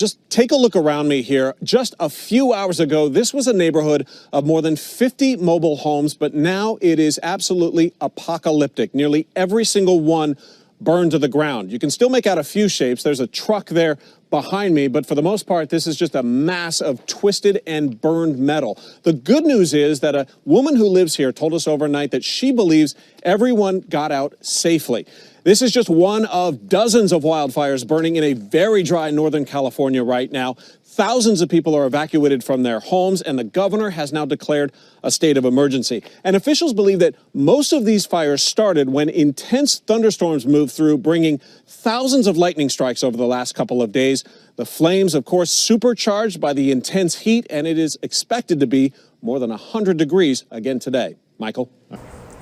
Just take a look around me here. Just a few hours ago, this was a neighborhood of more than 50 mobile homes, but now it is absolutely apocalyptic. Nearly every single one burned to the ground. You can still make out a few shapes. There's a truck there behind me, but for the most part, this is just a mass of twisted and burned metal. The good news is that a woman who lives here told us overnight that she believes everyone got out safely. This is just one of dozens of wildfires burning in a very dry Northern California right now. Thousands of people are evacuated from their homes, and the governor has now declared a state of emergency. And officials believe that most of these fires started when intense thunderstorms moved through, bringing thousands of lightning strikes over the last couple of days. The flames, of course, supercharged by the intense heat, and it is expected to be more than 100 degrees again today. Michael?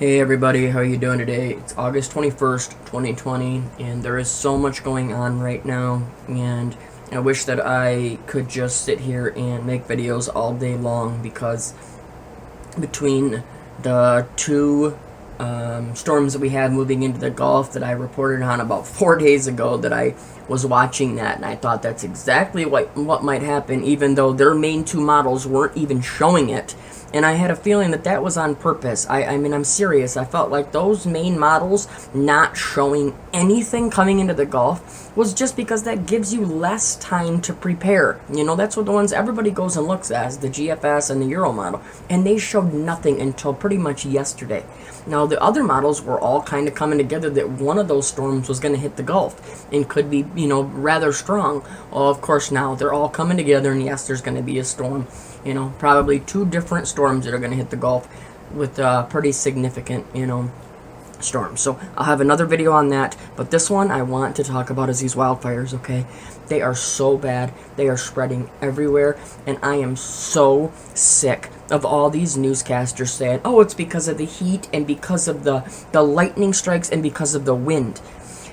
Hey everybody, how are you doing today? It's August 21st, 2020, and there is so much going on right now, and I wish that I could just sit here and make videos all day long, because between the two storms that we had moving into the Gulf that I reported on about 4 days ago, that I was watching that, and I thought that's exactly what might happen, even though their main two models weren't even showing it. And I had a feeling that that was on purpose. I mean, I'm serious. I felt like those main models not showing anything coming into the Gulf was just because that gives you less time to prepare. You know, that's what the ones everybody goes and looks at, the GFS and the Euro model. And they showed nothing until pretty much yesterday. Now, the other models were all kind of coming together that one of those storms was going to hit the Gulf and could be, you know, rather strong. Well, of course, now they're all coming together, and yes, there's going to be a storm. You know, probably two different storms that are going to hit the Gulf with pretty significant, you know, storms. So I'll have another video on that, but this one I want to talk about is these wildfires, okay? They are so bad. They are spreading everywhere, and I am so sick of all these newscasters saying, oh, it's because of the heat and because of the lightning strikes and because of the wind.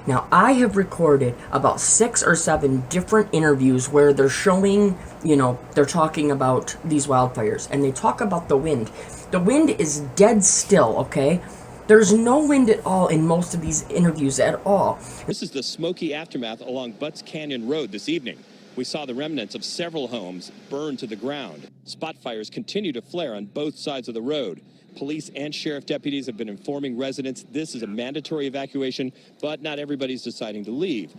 Now, I have recorded about 6 or 7 different interviews where they're showing, you know, they're talking about these wildfires, and they talk about the wind. The wind is dead still, okay? There's no wind at all in most of these interviews at all. This is the smoky aftermath along Butts Canyon Road this evening. We saw the remnants of several homes burned to the ground. Spot fires continue to flare on both sides of the road. Police and sheriff deputies have been informing residents this is a mandatory evacuation, but not everybody's deciding to leave.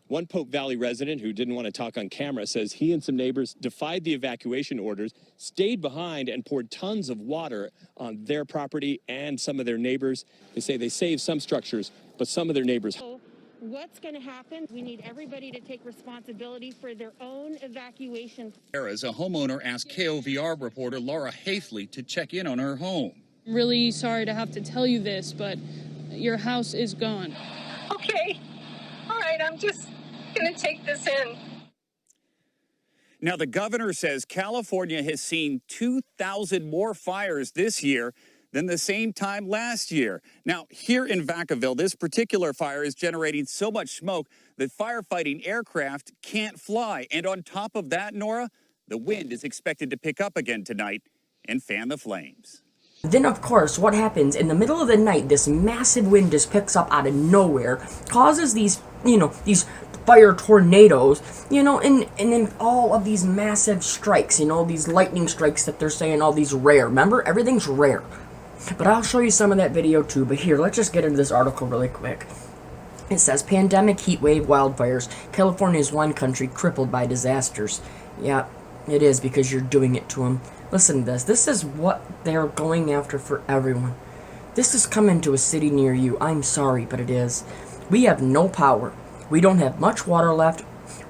One Pope Valley resident who didn't want to talk on camera says he and some neighbors defied the evacuation orders, stayed behind, and poured tons of water on their property and some of their neighbors. They say they saved some structures, but some of their neighbors. What's going to happen? We need everybody to take responsibility for their own evacuation. As a homeowner asked KOVR reporter Laura Hafley to check in on her home. Really sorry to have to tell you this, but your house is gone. Okay. All right, I'm just going to take this in. Now, the governor says California has seen 2,000 more fires this year than the same time last year. Now, here in Vacaville, this particular fire is generating so much smoke that firefighting aircraft can't fly. And on top of that, Nora, the wind is expected to pick up again tonight and fan the flames. Then, of course, what happens in the middle of the night, this massive wind just picks up out of nowhere, causes these, you know, these fire tornadoes, you know, and then all of these massive strikes, you know, these lightning strikes that they're saying, all these rare. Remember, everything's rare. But I'll show you some of that video too. But here, let's just get into this article really quick. It says, pandemic, heat wave, wildfires. California is one country crippled by disasters. Yeah, it is, because you're doing it to them. Listen to this. This is what they're going after for everyone. This is coming to a city near you. I'm sorry, but it is. We have no power. We don't have much water left.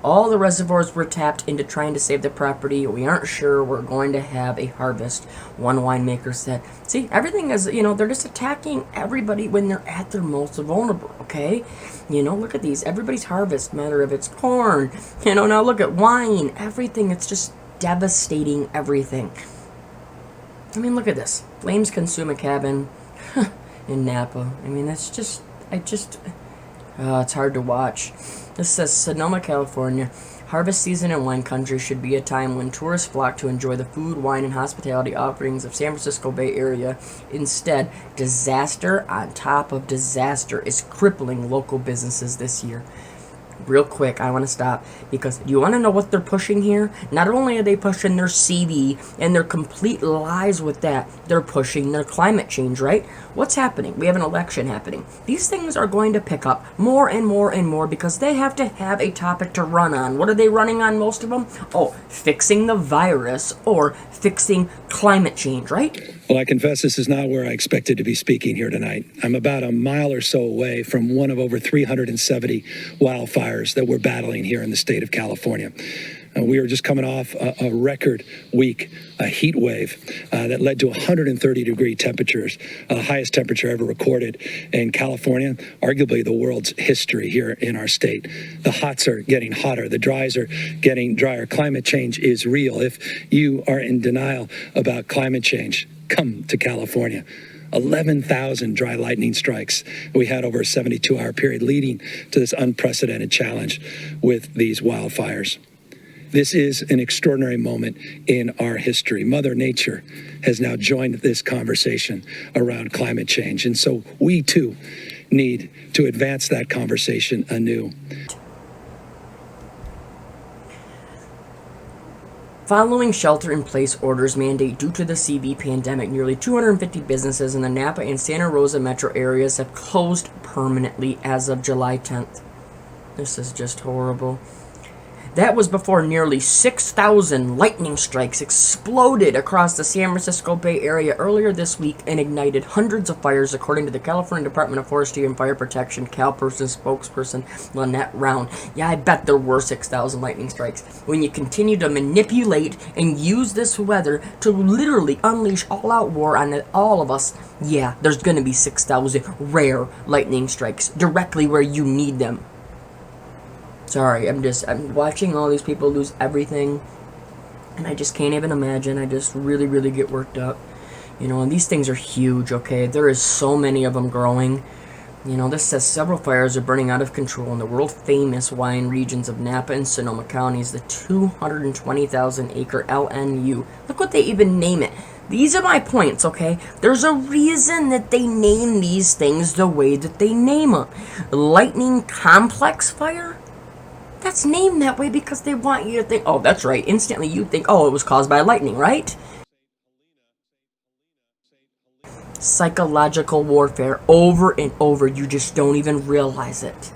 All the reservoirs were tapped into trying to save the property. We aren't sure we're going to have a harvest, one winemaker said. See, everything is, you know, they're just attacking everybody when they're at their most vulnerable, okay? You know, look at these. Everybody's harvest, matter if it's corn. You know, now look at wine, everything. It's just devastating everything. I mean, look at this. Flames consume a cabin in Napa. I mean, it's just, it's hard to watch. This says, Sonoma, California. Harvest season in wine country should be a time when tourists flock to enjoy the food, wine, and hospitality offerings of San Francisco Bay Area. Instead, disaster on top of disaster is crippling local businesses this year. real quick, I want to stop, because you want to know what they're pushing here? Not only are they pushing their CV and their complete lies with that, they're pushing their climate change, right? What's happening? We have an election happening. These things are going to pick up more and more and more because they have to have a topic to run on. What are they running on, most of them? Oh, fixing the virus or fixing climate change, right? Well, I confess this is not where I expected to be speaking here tonight. I'm about a mile or so away from one of over 370 wildfires that we're battling here in the state of California. We were just coming off a record week, a heat wave that led to 130-degree temperatures, the highest temperature ever recorded in California, arguably the world's history here in our state. The hots are getting hotter. The dries are getting drier. Climate change is real. If you are in denial about climate change, come to California. 11,000 dry lightning strikes we had over a 72-hour period, leading to this unprecedented challenge with these wildfires. This is an extraordinary moment in our history. Mother Nature has now joined this conversation around climate change, and so we too need to advance that conversation anew. Following shelter-in-place orders mandate due to the CV pandemic, nearly 250 businesses in the Napa and Santa Rosa metro areas have closed permanently as of July 10th. This is just horrible. That was before nearly 6,000 lightning strikes exploded across the San Francisco Bay Area earlier this week and ignited hundreds of fires, according to the California Department of Forestry and Fire Protection CalPERS spokesperson Lynette Round. Yeah, I bet there were 6,000 lightning strikes. When you continue to manipulate and use this weather to literally unleash all-out war on all of us, yeah, there's going to be 6,000 rare lightning strikes directly where you need them. Sorry, I'm watching all these people lose everything, and I just can't even imagine. I just really, really get worked up. You know, and these things are huge, okay? There is so many of them growing. You know, this says several fires are burning out of control in the world-famous wine regions of Napa and Sonoma counties, the 220,000-acre LNU. Look what they even name it. These are my points, okay? There's a reason that they name these things the way that they name them. Lightning Complex Fire? That's named that way because they want you to think, oh, that's right. Instantly you think, oh, it was caused by lightning, right? Psychological warfare over and over. You just don't even realize it.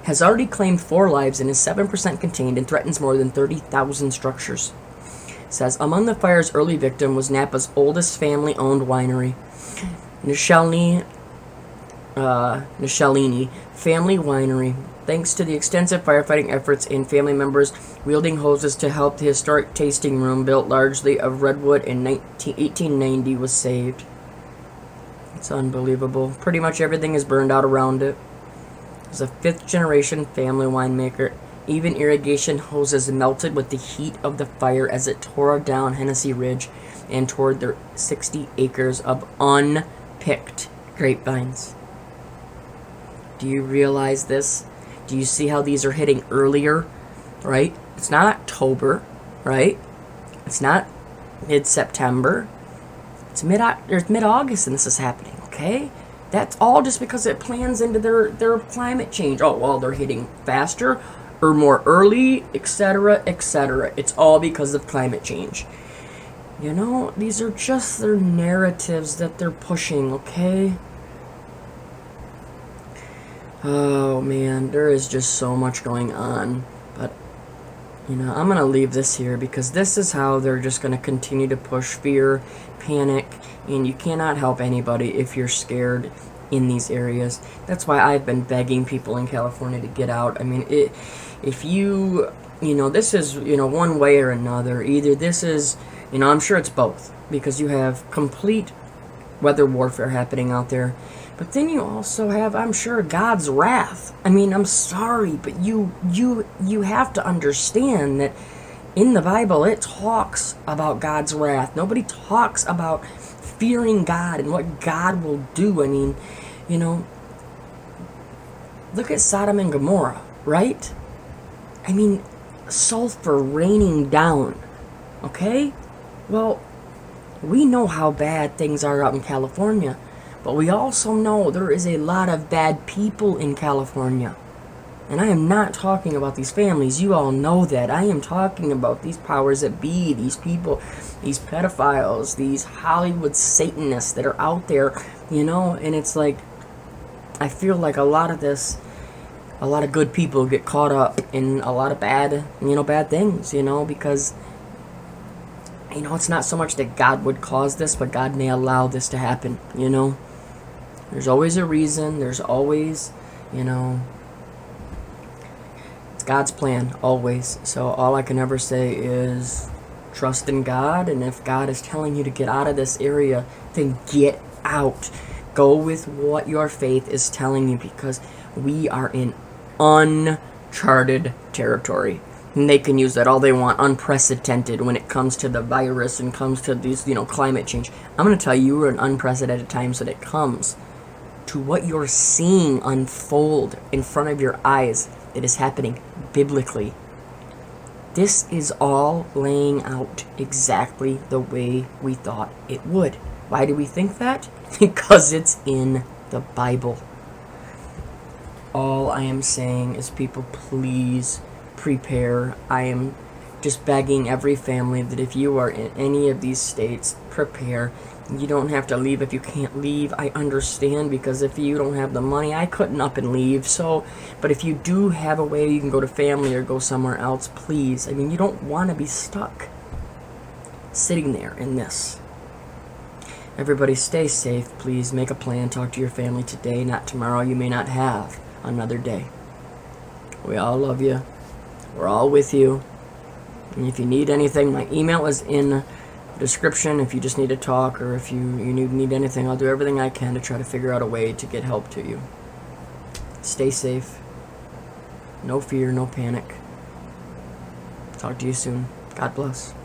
Has already claimed 4 lives and is 7% contained and threatens more than 30,000 structures. Says, among the fire's early victim was Napa's oldest family-owned winery, Nishalini Family Winery. Thanks to the extensive firefighting efforts and family members wielding hoses to help, the historic tasting room, built largely of redwood in 1890, was saved. It's unbelievable. Pretty much everything is burned out around it. It's a 5th-generation family winemaker. Even irrigation hoses melted with the heat of the fire as it tore down Hennessy Ridge and toward their 60 acres of unpicked grapevines. Do you realize this? Do you see how these are hitting earlier, right? It's not October, right? It's not mid-September. It's mid-August and this is happening, okay? That's all just because it plans into their climate change. Oh, well, they're hitting faster or more early, etc., etc. It's all because of climate change. You know, these are just their narratives that they're pushing, okay? Oh man, there is just so much going on, but you know, I'm gonna leave this here because this is how they're just gonna continue to push fear, panic, and you cannot help anybody if you're scared in these areas. That's why I've been begging people in California to get out. I mean, if you know, this is, you know, one way or another. Either this is, you know, I'm sure it's both, because you have complete weather warfare happening out there. But then you also have, I'm sure, God's wrath. I mean, I'm sorry, but you have to understand that in the Bible it talks about God's wrath. Nobody talks about fearing God and what God will do. I mean, you know, look at Sodom and Gomorrah, right? I mean, sulfur raining down, okay? Well, we know how bad things are out in California. But we also know there is a lot of bad people in California. And I am not talking about these families. You all know that. I am talking about these powers that be, these people, these pedophiles, these Hollywood Satanists that are out there, you know, and it's like, I feel like a lot of good people get caught up in a lot of bad things, you know, because, you know, it's not so much that God would cause this, but God may allow this to happen, you know. There's always a reason. There's always, you know, it's God's plan, always. So all I can ever say is trust in God, and if God is telling you to get out of this area, then get out. Go with what your faith is telling you, because we are in uncharted territory. And they can use that all they want, unprecedented, when it comes to the virus and comes to these, you know, climate change. I'm going to tell you, we're in unprecedented times when it comes to what you're seeing unfold in front of your eyes. It is happening biblically. This is all laying out exactly the way we thought it would. Why do we think that? Because it's in the Bible. All I am saying is, people, please prepare. I am just begging every family that if you are in any of these states, prepare. You don't have to leave if you can't leave. I understand, because if you don't have the money, I couldn't up and leave. So, but if you do have a way you can go to family or go somewhere else, please. I mean, you don't want to be stuck sitting there in this. Everybody stay safe, please. Make a plan. Talk to your family today, not tomorrow. You may not have another day. We all love you. We're all with you. And if you need anything, my email is in the description. If you just need to talk, or if you need anything, I'll do everything I can to try to figure out a way to get help to you. Stay safe. No fear, no panic. Talk to you soon. God bless.